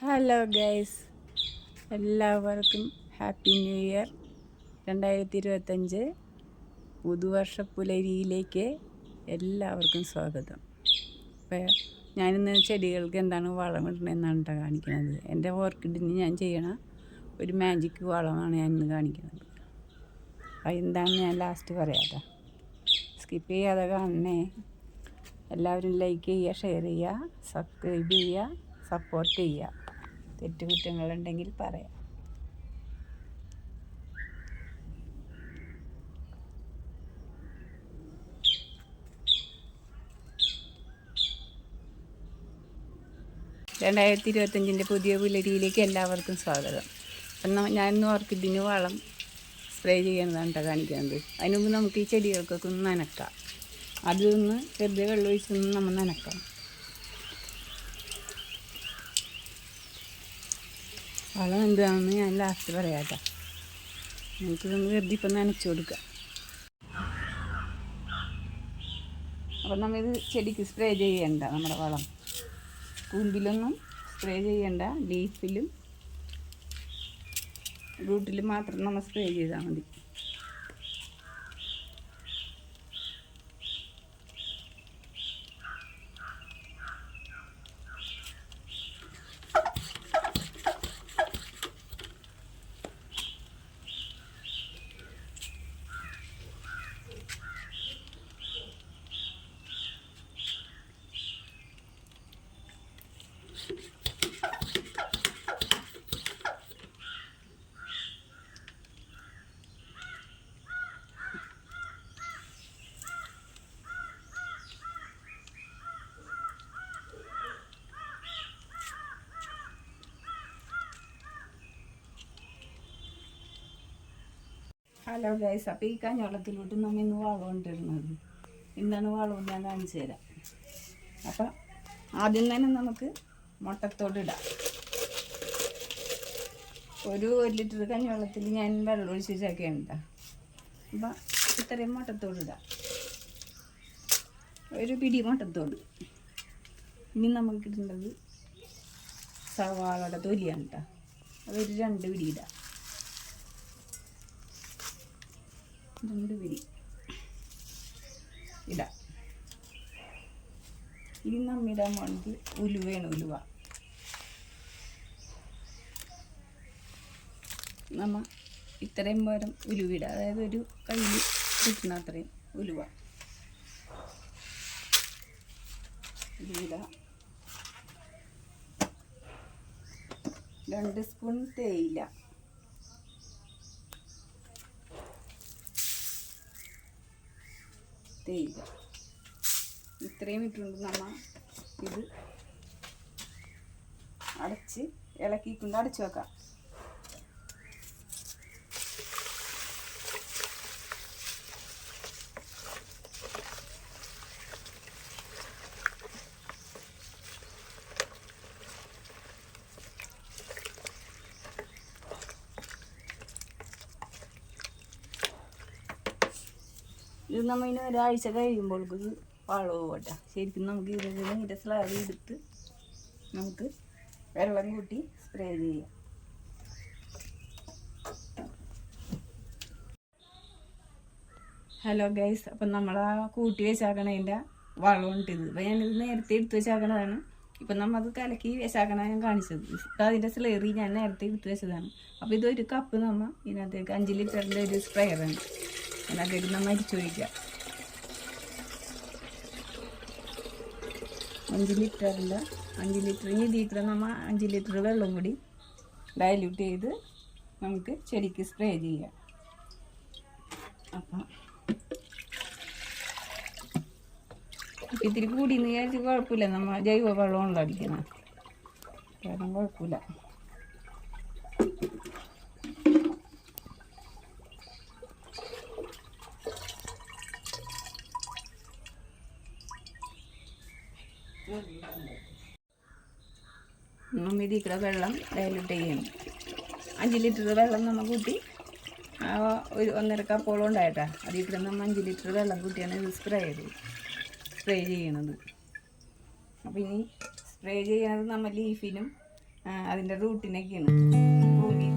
Hello guys, എല്ലാവർക്കും happy new year 2025 പുതുവർഷ പുലരിയിലേക്ക് എല്ലാവർക്കും സ്വാഗതം. അപ്പോൾ ഞാനിന്ന് ചെടികൾക്ക് എന്താണ് വളമിടണമെന്നാണ് കേട്ടോ കാണിക്കുന്നത്. എൻ്റെ ഓർക്കിഡിന് ഞാൻ ചെയ്യണ ഒരു മാജിക് വളമാണ് ഞാൻ ഇന്ന് കാണിക്കുന്നത്. അപ്പോൾ എന്താണെന്ന് ഞാൻ ലാസ്റ്റ് പറയാം കേട്ടോ. സ്കിപ്പ് ചെയ്യാതെ കാണണേ. എല്ലാവരും ലൈക്ക് ചെയ്യുക, ഷെയർ ചെയ്യുക, സബ്സ്ക്രൈബ് ചെയ്യുക, സപ്പോർട്ട് ചെയ്യുക. തെറ്റുകുറ്റങ്ങളുണ്ടെങ്കിൽ പറയാം. രണ്ടായിരത്തി 2025 പുതിയ പുലരിയിലേക്ക് എല്ലാവർക്കും സ്വാഗതം. അപ്പം ഞാനിന്ന് ഓർക്കിഡിന് വളം സ്പ്രേ ചെയ്യണതാണ് കേട്ടോ കാണിക്കുന്നത്. അതിന് മുമ്പ് നമുക്ക് ഈ ചെടികൾക്കൊക്കെ ഒന്ന് നനക്കാം. അതൊന്ന് വെറുതെ വെള്ളം ഒഴിച്ചൊന്ന് നമ്മൾ നനക്കാം. വളം എന്താണെന്ന് ഞാൻ ലാസ്റ്റ് പറയാം കേട്ടോ. നമുക്കിതൊന്ന് വെറുതെ ഇപ്പം നനച്ചു കൊടുക്കാം. അപ്പം നമ്മളിത് ചെടിക്ക് സ്പ്രേ ചെയ്യണ്ട. നമ്മുടെ വളം കൂമ്പിലൊന്നും സ്പ്രേ ചെയ്യണ്ട. ലീഫിലും റൂട്ടിലും മാത്രം നമ്മൾ സ്പ്രേ ചെയ്താൽ മതി. ഹലോ ഗൈസ്, അപ്പോൾ ഈ കഞ്ഞവെള്ളത്തിലോട്ട് നമ്മൾ ഇന്ന് വളം കൊണ്ടിരുന്നത് എന്താണ് വളം ഞാൻ കാണിച്ചു തരാം. അപ്പം ആദ്യം തന്നെ നമുക്ക് മുട്ടത്തോട് ഇടാം. ഒരു ലിറ്റർ കഞ്ഞവെള്ളത്തിൽ ഞാൻ വെള്ളം ഒഴിച്ച് വെച്ചൊക്കെയാണ്. അപ്പം ഇത്രയും മുട്ടത്തോട് ഇടാം. ഒരു പിടി മുട്ടത്തോട്. ഇനി നമുക്കിടേണ്ടത് സവാളയുടെ തൊലിയാണ് കേട്ടോ. അതൊരു 2 പിടി ഇടാം. 2 പിടി ഇടാം. ഇനി നമ്മിടാൻ വേണ്ടി ഉലുവയാണ്. ഉലുവ നമ്മ ഇത്രയും പോരം ഉലുവിടുക. അതായത് ഒരു കയ്യിൽ കിട്ടുന്ന അത്രയും ഉലുവ ഉലുവിടുക. 2 സ്പൂൺ തേയില, ഇത്രയും ഇട്ടുകൊണ്ട് നമ്മൾ ഇത് അടച്ച് ഇളക്കിക്കൊണ്ട് അടച്ചു വെക്കാം. ഇത് നമ്മൾ ഇനി ഒരാഴ്ച കഴിയുമ്പോൾ ഇത് വളവും പോട്ടെ. ശരിക്കും നമുക്ക് ഇതിൻ്റെ സ്ലാബ് എടുത്ത് നമുക്ക് വെള്ളം കൂട്ടി സ്പ്രേ ചെയ്യാം. ഹലോ ഗൈസ്, അപ്പം നമ്മൾ ആ കൂട്ടി വെച്ചാക്കണതിൻ്റെ വളമുണ്ട് ഇത്. അപ്പം ഞാനിത് നേരത്തെ എടുത്ത് വെച്ചാക്കണതാണ്. ഇപ്പം നമ്മത് കലക്കി വെച്ചാക്കണ ഞാൻ കാണിച്ചത്. ഇപ്പം അതിൻ്റെ സ്ലേറി ഞാൻ നേരത്തെ എടുത്ത് വെച്ചതാണ്. അപ്പോൾ ഇതൊരു കപ്പ് നമ്മൾ ഇതിനകത്തേക്ക് 5 ലിറ്ററിൻ്റെ ഒരു സ്പ്രെയറാണ്. അതിനകത്തേക്ക് നമ്മൾ അരിച്ചൊഴിക്കുക. 5 ലിറ്ററിൻ്റെ 5 ലിറ്റർ ഇതിൽ നമ്മൾ 5 ലിറ്റർ വെള്ളം കൂടി ഡൈല്യൂട്ട് ചെയ്ത് നമുക്ക് ചെടിക്ക് സ്പ്രേ ചെയ്യാം. അപ്പം ഇത്തിരി കൂടി എന്ന് വിചാരിച്ച് കുഴപ്പമില്ല. നമ്മൾ ജൈവ വെള്ളമാണല്ലോ അടിക്കുന്നത്, കാരണം കുഴപ്പമില്ല. നമ്മൾ ഇതിൽ കൂടെ വെള്ളം ഡൈല്യൂട്ട് ചെയ്യണം. 5 ലിറ്റർ വെള്ളം നമ്മൾ കൂട്ടി ഒരു 1.5 കപ്പോളം ഉണ്ടായിട്ടാ. അതിൽ കൂടെ നമ്മൾ 5 ലിറ്റർ വെള്ളം കൂട്ടിയാണ് ഇത് സ്പ്രേ ചെയ്യണത്. അപ്പോൾ ഇനി സ്പ്രേ ചെയ്യണത് നമ്മൾ ലീഫിനും അതിൻ്റെ റൂട്ടിനൊക്കെയാണ് ഭൂമി